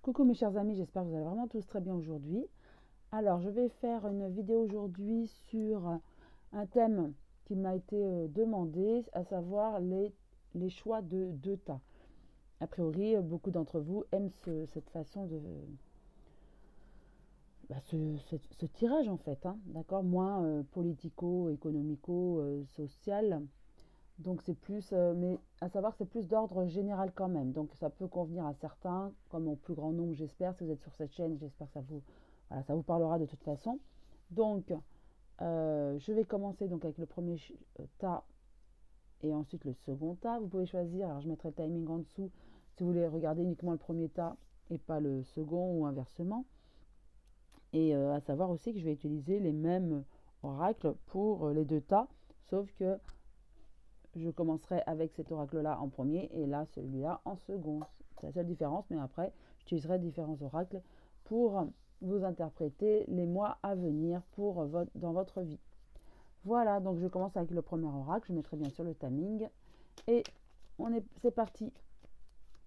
Coucou mes chers amis, j'espère que vous allez vraiment tous très bien aujourd'hui. Alors, je vais faire une vidéo aujourd'hui sur un thème qui m'a été demandé, à savoir les choix de tas. A priori, beaucoup d'entre vous aiment cette façon de... ce tirage en fait, hein, d'accord, moins politico, économico, social. Donc c'est plus, mais à savoir que c'est plus d'ordre général quand même. Donc ça peut convenir à certains, comme au plus grand nombre, j'espère. Si vous êtes sur cette chaîne, j'espère que voilà, ça vous parlera de toute façon. Donc je vais commencer donc avec le premier tas et ensuite le second tas. Vous pouvez choisir. Alors je mettrai le timing en dessous si vous voulez regarder uniquement le premier tas et pas le second ou inversement. Et à savoir aussi que je vais utiliser les mêmes oracles pour les deux tas, sauf que je commencerai avec cet oracle-là en premier et là, celui-là en second. C'est la seule différence, mais après, j'utiliserai différents oracles pour vous interpréter les mois à venir dans votre vie. Voilà, donc je commence avec le premier oracle. Je mettrai bien sûr le timing. Et c'est parti.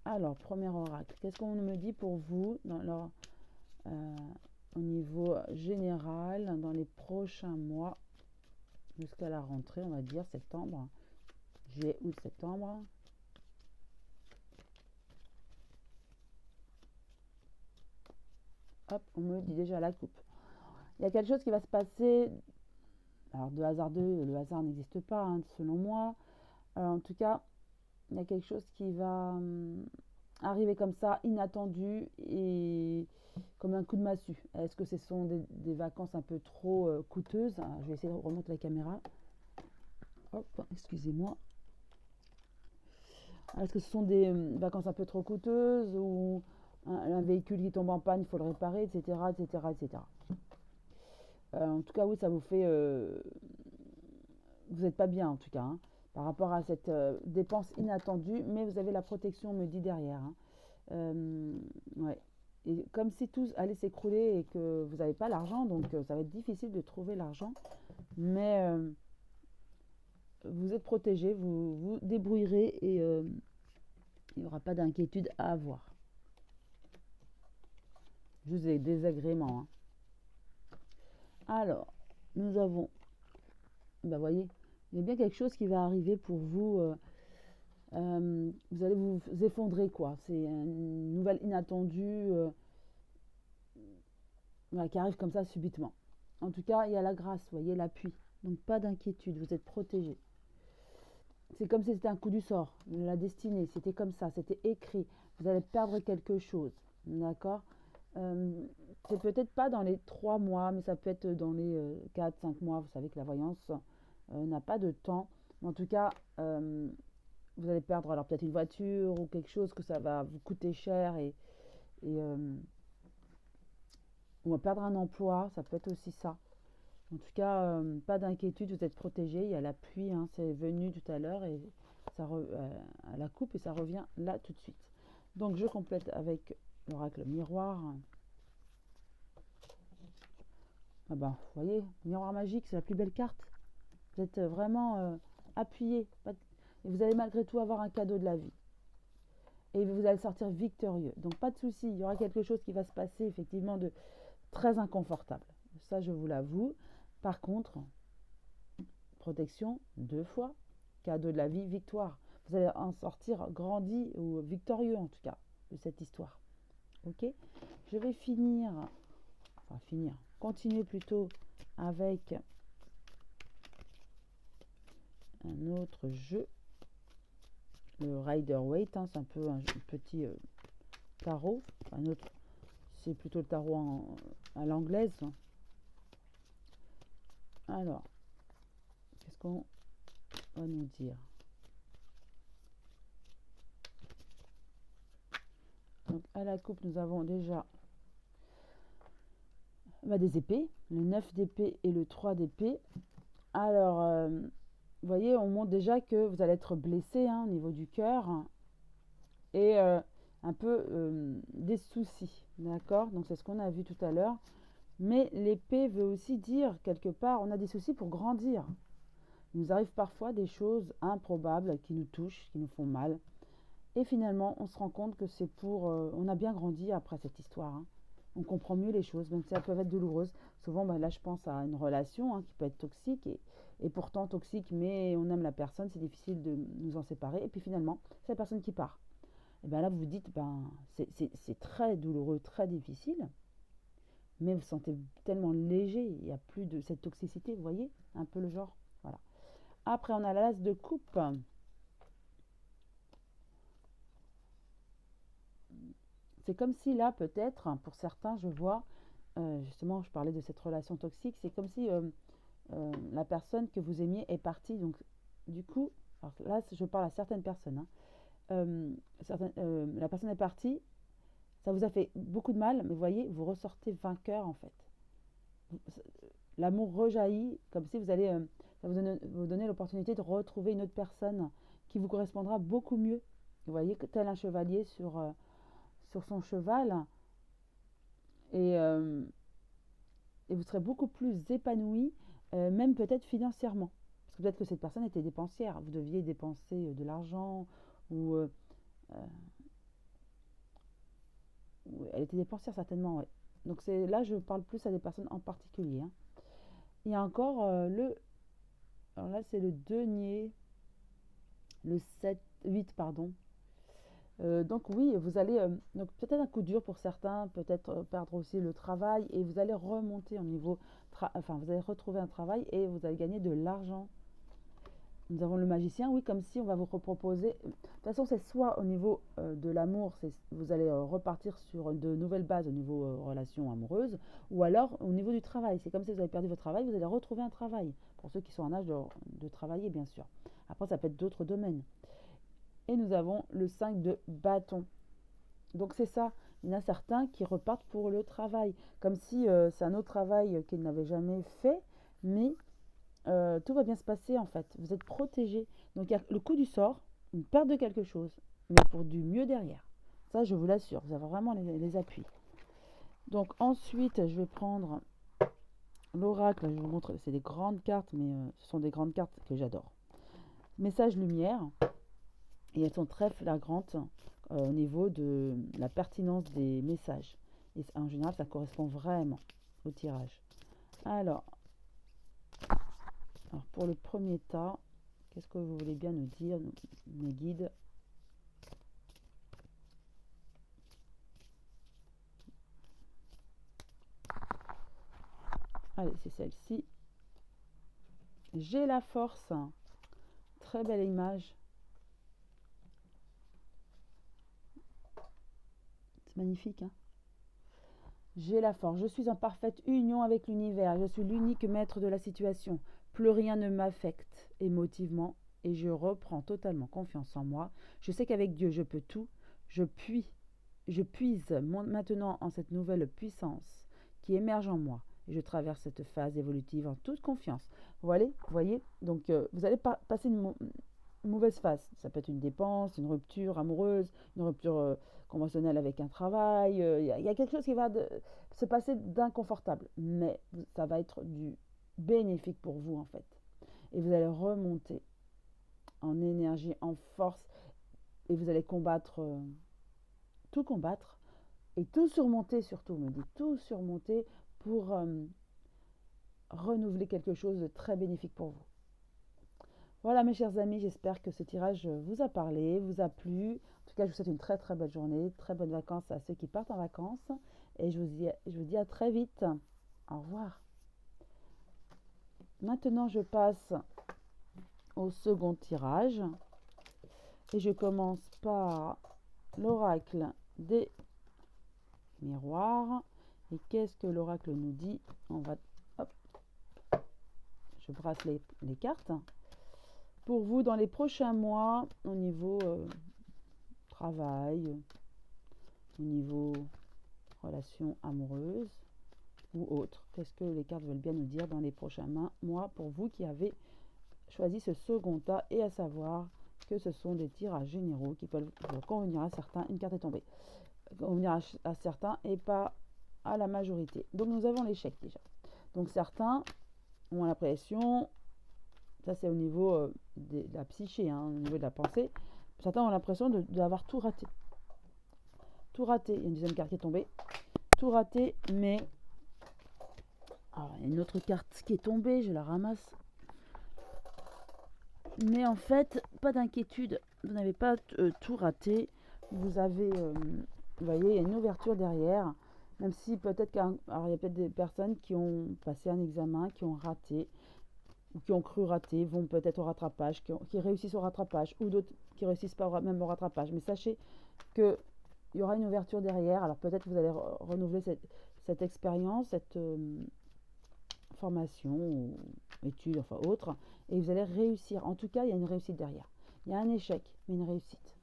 Alors, premier oracle. Qu'est-ce qu'on me dit pour vous au niveau général dans les prochains mois jusqu'à la rentrée, on va dire septembre, juillet, août, septembre. Hop, on me dit déjà la coupe. Il y a quelque chose qui va se passer. Alors, de hasardeux, le hasard n'existe pas, hein, selon moi. En tout cas, il y a quelque chose qui va arriver comme ça, inattendu et comme un coup de massue. Est-ce que ce sont des vacances un peu trop coûteuses? Alors, je vais essayer de remonter la caméra. Hop, excusez-moi. Est-ce que ce sont des vacances un peu trop coûteuses ou un véhicule qui tombe en panne, il faut le réparer, etc., etc., etc. En tout cas, oui, ça vous fait... vous n'êtes pas bien, en tout cas, hein, par rapport à cette dépense inattendue, mais vous avez la protection, on me dit, derrière. Hein. Ouais. Et comme si tout allait s'écrouler et que vous n'avez pas l'argent, donc ça va être difficile de trouver l'argent, mais vous êtes protégé, vous vous débrouillerez et il n'y aura pas d'inquiétude à avoir. Juste des désagréments. Hein. Alors, nous avons, bah voyez, il y a bien quelque chose qui va arriver pour vous. Vous allez vous effondrer, quoi. C'est une nouvelle inattendue voilà, qui arrive comme ça subitement. En tout cas, il y a la grâce, vous voyez, l'appui. Donc pas d'inquiétude, vous êtes protégé. C'est comme si c'était un coup du sort, la destinée, c'était comme ça, c'était écrit. Vous allez perdre quelque chose, d'accord. C'est peut-être pas dans les 3 mois, mais ça peut être dans les 4-5 mois. Vous savez que la voyance n'a pas de temps. Mais en tout cas, vous allez perdre alors peut-être une voiture ou quelque chose que ça va vous coûter cher et ou perdre un emploi, ça peut être aussi ça. En tout cas, pas d'inquiétude, vous êtes protégé. Il y a la pluie, hein, c'est venu tout à l'heure et à la coupe et ça revient là tout de suite. Donc je complète avec l'oracle miroir. Ah ben, vous voyez, miroir magique, c'est la plus belle carte. Vous êtes vraiment appuyé. Et vous allez malgré tout avoir un cadeau de la vie. Et vous allez sortir victorieux. Donc pas de souci, il y aura quelque chose qui va se passer effectivement de très inconfortable. Ça, je vous l'avoue. Par contre, protection 2 fois. Cadeau de la vie, victoire. Vous allez en sortir grandi ou victorieux en tout cas de cette histoire. Ok. Je vais continuer plutôt avec un autre jeu. Le Rider-Waite, hein, c'est un peu un petit tarot. C'est plutôt le tarot à l'anglaise. Alors, qu'est-ce qu'on va nous dire? Donc, à la coupe, nous avons déjà des épées, le 9 d'épée et le 3 d'épée. Alors, vous voyez, on montre déjà que vous allez être blessé hein, au niveau du cœur et un peu des soucis, d'accord. Donc, c'est ce qu'on a vu tout à l'heure. Mais l'épée veut aussi dire, quelque part, on a des soucis pour grandir. Il nous arrive parfois des choses improbables qui nous touchent, qui nous font mal. Et finalement, on se rend compte que c'est pour... on a bien grandi après cette histoire, hein. On comprend mieux les choses, même si elles peuvent être douloureuses. Souvent, bah, là, je pense à une relation hein, qui peut être toxique et pourtant toxique, mais on aime la personne, c'est difficile de nous en séparer. Et puis finalement, c'est la personne qui part. Et bien là, vous vous dites, ben, c'est très douloureux, très difficile, mais vous vous sentez tellement léger, il n'y a plus de cette toxicité, vous voyez, un peu le genre. Voilà. Après, on a l'as de coupe. C'est comme si là, peut-être, pour certains, je vois, justement, je parlais de cette relation toxique, c'est comme si la personne que vous aimiez est partie. Donc, du coup, alors là, je parle à certaines personnes, hein, la personne est partie, ça vous a fait beaucoup de mal, mais vous voyez, vous ressortez vainqueur en fait. L'amour rejaillit, comme si vous allez, ça vous donner l'opportunité de retrouver une autre personne qui vous correspondra beaucoup mieux. Vous voyez, tel un chevalier sur son cheval, et, euh, et vous serez beaucoup plus épanoui, même peut-être financièrement. Parce que peut-être que cette personne était dépensière, vous deviez dépenser de l'argent, ou elle était dépensière certainement, ouais. Donc là, je parle plus à des personnes en particulier, hein. Il y a encore alors là, c'est le denier, le 7, 8, pardon. Donc oui, vous allez, donc peut-être un coup dur pour certains, peut-être perdre aussi le travail, et vous allez remonter au niveau, enfin vous allez retrouver un travail et vous allez gagner de l'argent. Nous avons le magicien, oui, comme si on va vous reproposer. De toute façon, c'est soit au niveau de l'amour, vous allez repartir sur de nouvelles bases au niveau relation amoureuse, ou alors au niveau du travail. C'est comme si vous avez perdu votre travail, vous allez retrouver un travail. Pour ceux qui sont en âge de travailler, bien sûr. Après, ça peut être d'autres domaines. Et nous avons le 5 de bâton. Donc c'est ça. Il y en a certains qui repartent pour le travail, comme si c'est un autre travail qu'ils n'avaient jamais fait, mais tout va bien se passer en fait. Vous êtes protégé. Donc il y a le coup du sort, une perte de quelque chose, mais pour du mieux derrière. Ça, je vous l'assure, vous avez vraiment les appuis. Donc ensuite, je vais prendre l'oracle. Je vais vous montrer, c'est des grandes cartes, mais ce sont des grandes cartes que j'adore. Message lumière, et elles sont très flagrantes au niveau de la pertinence des messages. Et en général, ça correspond vraiment au tirage. Alors pour le premier tas, qu'est-ce que vous voulez bien nous dire, mes guides? Allez, c'est celle-ci. J'ai la force. Très belle image. C'est magnifique, hein? J'ai la force. Je suis en parfaite union avec l'univers. Je suis l'unique maître de la situation. Plus rien ne m'affecte émotivement et je reprends totalement confiance en moi. Je sais qu'avec Dieu, je peux tout. Je puis Je puise maintenant en cette nouvelle puissance qui émerge en moi. Et je traverse cette phase évolutive en toute confiance. Vous voyez, donc vous allez passer une mauvaise phase. Ça peut être une dépense, une rupture amoureuse, une rupture conventionnelle avec un travail. Il y a quelque chose qui va se passer d'inconfortable. Mais ça va être du bénéfique pour vous en fait. Et vous allez remonter en énergie, en force. Et vous allez tout combattre et tout surmonter surtout, me dit tout surmonter pour renouveler quelque chose de très bénéfique pour vous. Voilà mes chers amis, j'espère que ce tirage vous a parlé, vous a plu. En tout cas, je vous souhaite une très très belle journée, très bonnes vacances à ceux qui partent en vacances et je vous dis à très vite. Au revoir. Maintenant, je passe au second tirage et je commence par l'oracle des miroirs. Et qu'est-ce que l'oracle nous dit? On va, hop, je brasse les cartes. Pour vous, dans les prochains mois, au niveau travail, au niveau relation amoureuse ou autre, qu'est-ce que les cartes veulent bien nous dire dans les prochains mois pour vous qui avez choisi ce second tas, et à savoir que ce sont des tirages généraux qui peuvent convenir à certains. Une carte est tombée. Convenir à certains et pas à la majorité. Donc nous avons l'échec déjà. Donc certains ont l'impression, ça c'est au niveau de la psyché, hein, au niveau de la pensée, Certains ont l'impression d'avoir tout raté. Tout raté. Il y a une deuxième carte qui est tombée. Tout raté, mais... Alors, il y a une autre carte qui est tombée, je la ramasse. Mais en fait, pas d'inquiétude. Vous n'avez pas tout raté. Vous avez... vous voyez, il y a une ouverture derrière. Même si peut-être alors il y a peut-être des personnes qui ont passé un examen, qui ont raté, ou qui ont cru rater, vont peut-être au rattrapage, qui réussissent au rattrapage, ou d'autres qui réussissent pas même au rattrapage. Mais sachez qu'il y aura une ouverture derrière. Alors peut-être que vous allez renouveler cette expérience, cette formation, ou étude, enfin autre, et vous allez réussir. En tout cas, il y a une réussite derrière. Il y a un échec, mais une réussite.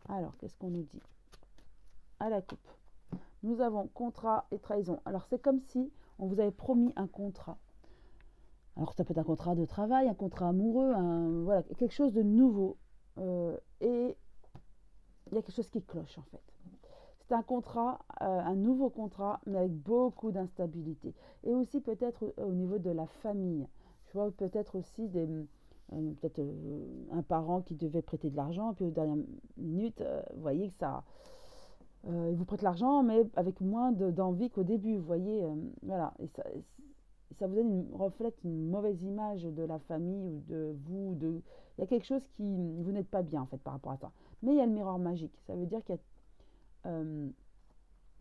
Alors, qu'est-ce qu'on nous dit? À la coupe. Nous avons contrat et trahison. Alors, c'est comme si on vous avait promis un contrat. Alors, ça peut être un contrat de travail, un contrat amoureux, voilà, quelque chose de nouveau. Et il y a quelque chose qui cloche, en fait. C'est un contrat, un nouveau contrat, mais avec beaucoup d'instabilité. Et aussi peut-être au niveau de la famille. Je vois peut-être aussi peut-être un parent qui devait prêter de l'argent, puis aux dernières minutes, vous voyez que ça... il vous prête l'argent, mais avec moins d'envie qu'au début, vous voyez. Voilà, et ça vous reflète une mauvaise image de la famille ou de vous. Il y a quelque chose qui... Vous n'êtes pas bien, en fait, par rapport à ça. Mais il y a le miroir magique. Ça veut dire qu'il y a...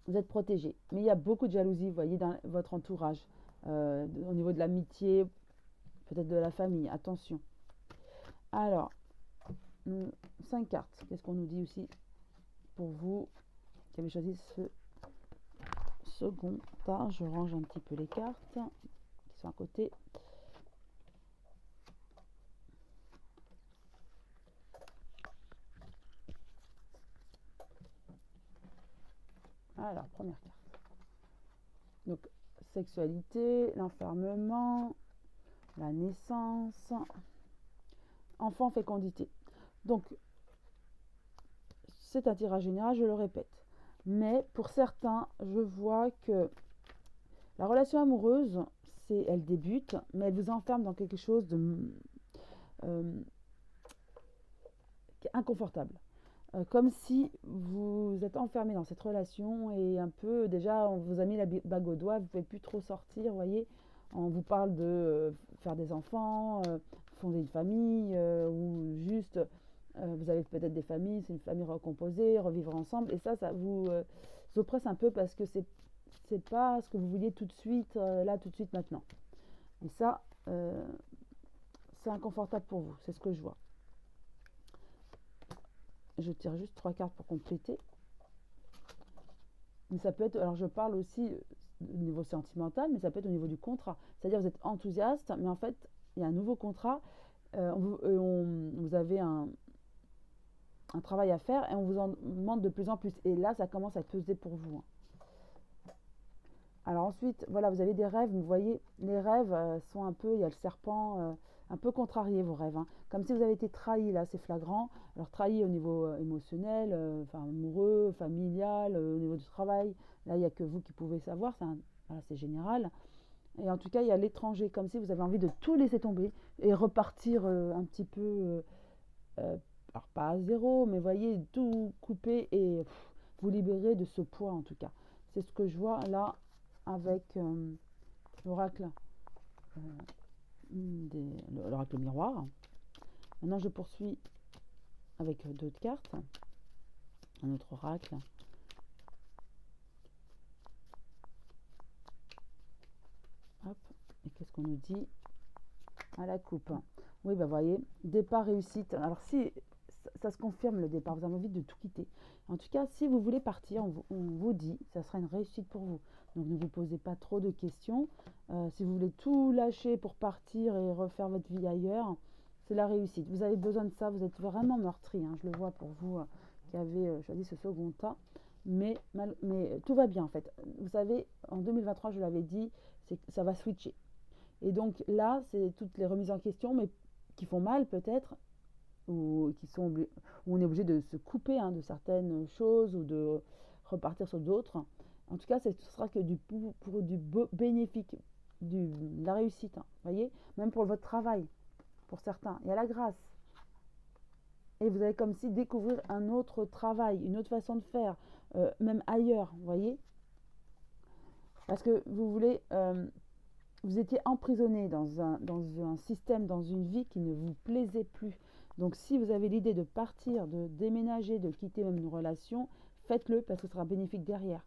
vous êtes protégé. Mais il y a beaucoup de jalousie, vous voyez, dans votre entourage. Au niveau de l'amitié, peut-être de la famille. Attention. Alors, 5 cartes. Qu'est-ce qu'on nous dit aussi pour vous qui avez choisi ce second tas? Je range un petit peu les cartes qui sont à côté. Alors, première carte. Donc, sexualité, l'enfermement, la naissance, enfant, fécondité. Donc, c'est un tirage général, je le répète. Mais pour certains, je vois que la relation amoureuse, elle débute, mais elle vous enferme dans quelque chose de inconfortable. Comme si vous êtes enfermé dans cette relation et un peu, déjà, on vous a mis la bague au doigt, vous ne pouvez plus trop sortir, vous voyez. On vous parle de faire des enfants, fonder une famille, ou juste, vous avez peut-être des familles, c'est une famille recomposée, revivre ensemble, et ça vous oppresse un peu parce que c'est pas ce que vous vouliez tout de suite, là, tout de suite, maintenant. Et ça, c'est inconfortable pour vous, c'est ce que je vois. Je tire juste 3 cartes pour compléter. Mais ça peut être, alors je parle aussi au niveau sentimental, mais ça peut être au niveau du contrat. C'est-à-dire vous êtes enthousiaste, mais en fait, il y a un nouveau contrat, vous avez un travail à faire et on vous en demande de plus en plus. Et là, ça commence à peser pour vous, hein. Alors ensuite, voilà, vous avez des rêves, vous voyez, les rêves sont un peu, il y a le serpent, un peu contrarié vos rêves, hein. Comme si vous avez été trahi, là, c'est flagrant. Alors trahi au niveau émotionnel, enfin amoureux, familial, au niveau du travail. Là, il n'y a que vous qui pouvez savoir, voilà, c'est général. Et en tout cas, il y a l'étranger, comme si vous avez envie de tout laisser tomber et repartir un petit peu, alors pas à zéro, mais voyez, tout couper et vous libérer de ce poids en tout cas. C'est ce que je vois là avec l'oracle, l'oracle miroir. Maintenant, je poursuis avec d'autres cartes, un autre oracle. Hop, et qu'est-ce qu'on nous dit à la coupe? Oui, bah voyez, départ réussite. Alors si ça se confirme le départ, vous avez envie de tout quitter. En tout cas, si vous voulez partir, on vous dit, ça sera une réussite pour vous. Donc ne vous posez pas trop de questions. Si vous voulez tout lâcher pour partir et refaire votre vie ailleurs, c'est la réussite. Vous avez besoin de ça, vous êtes vraiment meurtri, hein, je le vois pour vous qui avez choisi ce second tas. Mais tout va bien en fait. Vous savez, en 2023, je l'avais dit, ça va switcher. Et donc là, c'est toutes les remises en question, mais qui font mal peut-être, ou où on est obligé de se couper, hein, de certaines choses ou de repartir sur d'autres. En tout cas, ce sera que pour du bénéfique, de la réussite, hein, voyez, même pour votre travail, pour certains. Il y a la grâce. et vous allez comme si découvrir un autre travail, une autre façon de faire, même ailleurs, vous voyez. Parce que vous voulez, vous étiez emprisonné dans un système, dans une vie qui ne vous plaisait plus. Donc si vous avez l'idée de partir, de déménager, de quitter même une relation, faites-le parce que ce sera bénéfique derrière.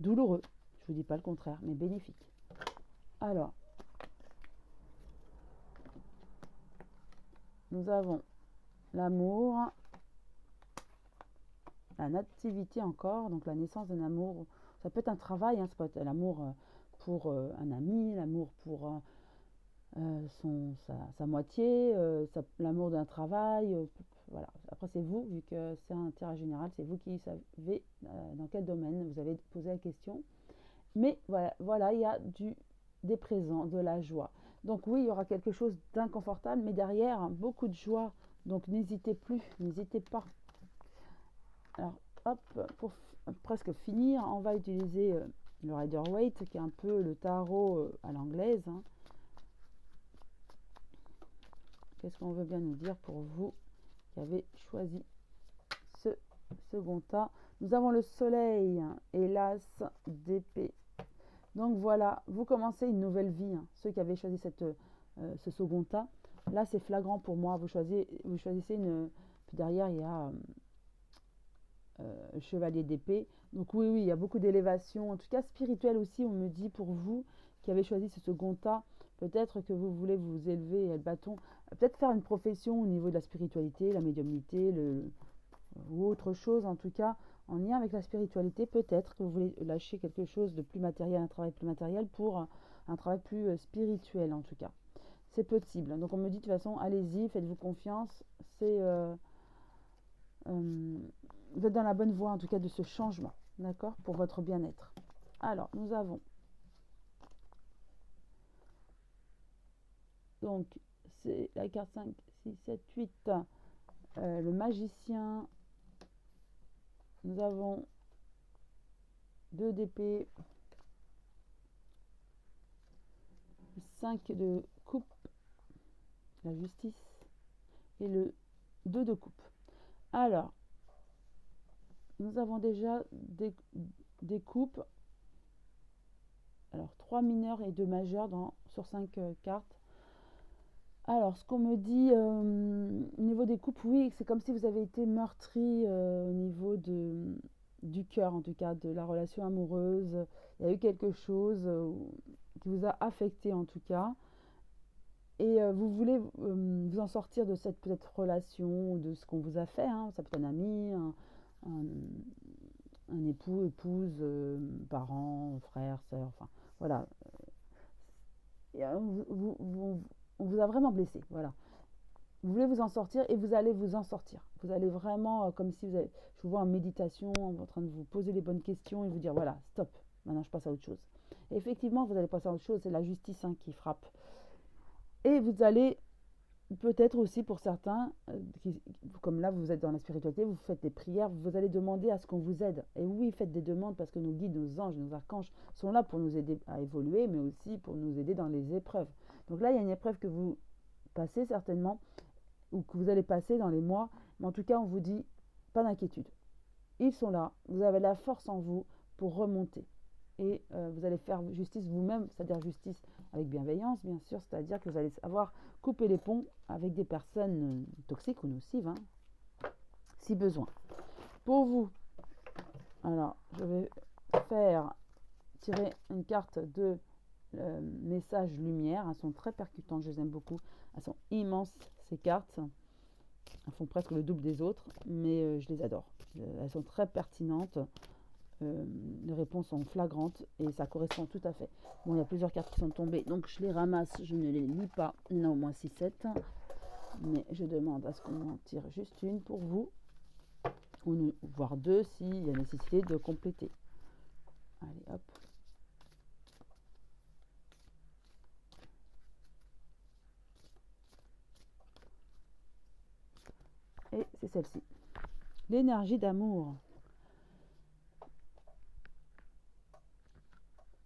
Douloureux, je ne vous dis pas le contraire, mais bénéfique. Alors, nous avons l'amour, la nativité encore, donc la naissance d'un amour. Ça peut être un travail, hein, ça peut être l'amour pour un ami, l'amour pour sa moitié, l'amour d'un travail. Voilà. Après, c'est vous, vu que c'est un tirage général, c'est vous qui savez dans quel domaine vous avez posé la question. Mais voilà, il y a des présents, de la joie. Donc oui, il y aura quelque chose d'inconfortable, mais derrière, beaucoup de joie. Donc n'hésitez plus, n'hésitez pas. Alors, hop, pour presque finir, on va utiliser le Rider-Waite, qui est un peu le tarot à l'anglaise. Hein. Qu'est-ce qu'on veut bien nous dire pour vous qui avez choisi ce second tas? Nous avons le soleil et l'as d'épée. Donc voilà, vous commencez une nouvelle vie. Hein. Ceux qui avaient choisi ce second tas, là c'est flagrant pour moi. Vous choisissez une... Puis derrière, il y a le chevalier d'épée. Donc oui, il y a beaucoup d'élévation. En tout cas, spirituelle aussi, on me dit pour vous qui avez choisi ce second tas. Peut-être que vous voulez vous élever le bâton. Peut-être faire une profession au niveau de la spiritualité, la médiumnité, ou autre chose en tout cas. En lien avec la spiritualité, peut-être que vous voulez lâcher quelque chose de plus matériel, un travail plus matériel pour un travail plus spirituel en tout cas. C'est possible. Donc on me dit de toute façon, allez-y, faites-vous confiance. Vous êtes dans la bonne voie en tout cas de ce changement, d'accord, pour votre bien-être. Alors, nous avons donc, c'est la carte 5, 6, 7, 8, le magicien. Nous avons 2 d'épée, 5 de coupe, la justice, et le 2 de coupe. Alors, nous avons déjà des coupes. Alors, 3 mineurs et 2 majeurs sur 5 cartes. Alors, ce qu'on me dit au niveau des coupes, oui, c'est comme si vous avez été meurtri au niveau du cœur, en tout cas, de la relation amoureuse. Il y a eu quelque chose qui vous a affecté, en tout cas. Et vous voulez vous en sortir de cette peut-être relation, de ce qu'on vous a fait. Hein. Ça peut être un ami, un époux, épouse, parents, frère, sœur, enfin, voilà. Et, on vous a vraiment blessé, voilà. Vous voulez vous en sortir et vous allez vous en sortir. Vous allez vraiment, comme si je vous vois en méditation, en train de vous poser les bonnes questions et vous dire, voilà, stop, maintenant je passe à autre chose. Et effectivement, vous allez passer à autre chose, c'est la justice hein, qui frappe. Et vous allez, peut-être aussi pour certains, comme là vous êtes dans la spiritualité, vous faites des prières, vous allez demander à ce qu'on vous aide. Et oui, faites des demandes parce que nos guides, nos anges, nos archanges sont là pour nous aider à évoluer, mais aussi pour nous aider dans les épreuves. Donc là, il y a une épreuve que vous passez certainement, ou que vous allez passer dans les mois, mais en tout cas, on vous dit, pas d'inquiétude. Ils sont là, vous avez la force en vous pour remonter. Et vous allez faire justice vous-même, c'est-à-dire justice avec bienveillance, bien sûr, c'est-à-dire que vous allez savoir couper les ponts avec des personnes toxiques ou nocives, hein, si besoin. Pour vous, alors, je vais tirer une carte de message lumière. Elles sont très percutantes, je les aime beaucoup. Elles sont immenses, ces cartes. Elles font presque le double des autres, mais je les adore. Elles sont très pertinentes. Les réponses sont flagrantes et ça correspond tout à fait. Bon, il y a plusieurs cartes qui sont tombées, donc je les ramasse, je ne les lis pas. Il y en a au moins 6-7. Mais je demande à ce qu'on en tire juste une pour vous, ou voire 2 s'il y a nécessité de compléter. Allez, hop. Et c'est celle-ci. L'énergie d'amour.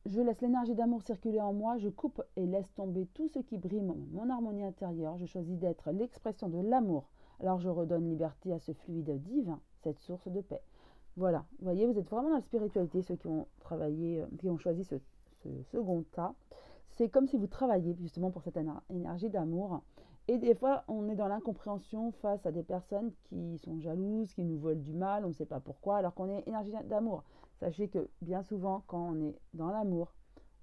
Je laisse l'énergie d'amour circuler en moi, je coupe et laisse tomber tout ce qui brime mon harmonie intérieure. Je choisis d'être l'expression de l'amour Alors je redonne liberté à ce fluide divin, cette source de paix. Voilà, vous voyez, vous êtes vraiment dans la spiritualité, ceux qui ont travaillé, qui ont choisi ce second tas. C'est comme si vous travailliez justement pour cette énergie d'amour. Et des fois, on est dans l'incompréhension face à des personnes qui sont jalouses, qui nous veulent du mal, on ne sait pas pourquoi, alors qu'on est énergie d'amour. Sachez que bien souvent, quand on est dans l'amour,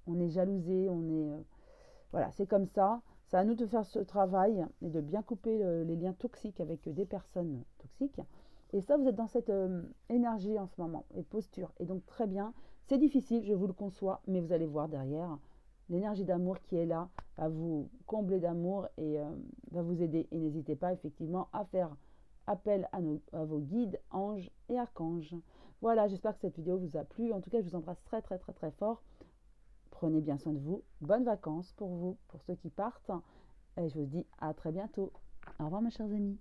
on est jalousé, on est... voilà, c'est comme ça. C'est à nous de faire ce travail et de bien couper les liens toxiques avec des personnes toxiques. Et ça, vous êtes dans cette énergie en ce moment et posture. Et donc, très bien. C'est difficile, je vous le conçois, mais vous allez voir derrière l'énergie d'amour qui est là va vous combler d'amour et va vous aider. Et n'hésitez pas effectivement à faire appel à vos guides, anges et archanges. Voilà, j'espère que cette vidéo vous a plu. En tout cas, je vous embrasse très très très très fort. Prenez bien soin de vous. Bonnes vacances pour vous, pour ceux qui partent. Et je vous dis à très bientôt. Au revoir mes chers amis.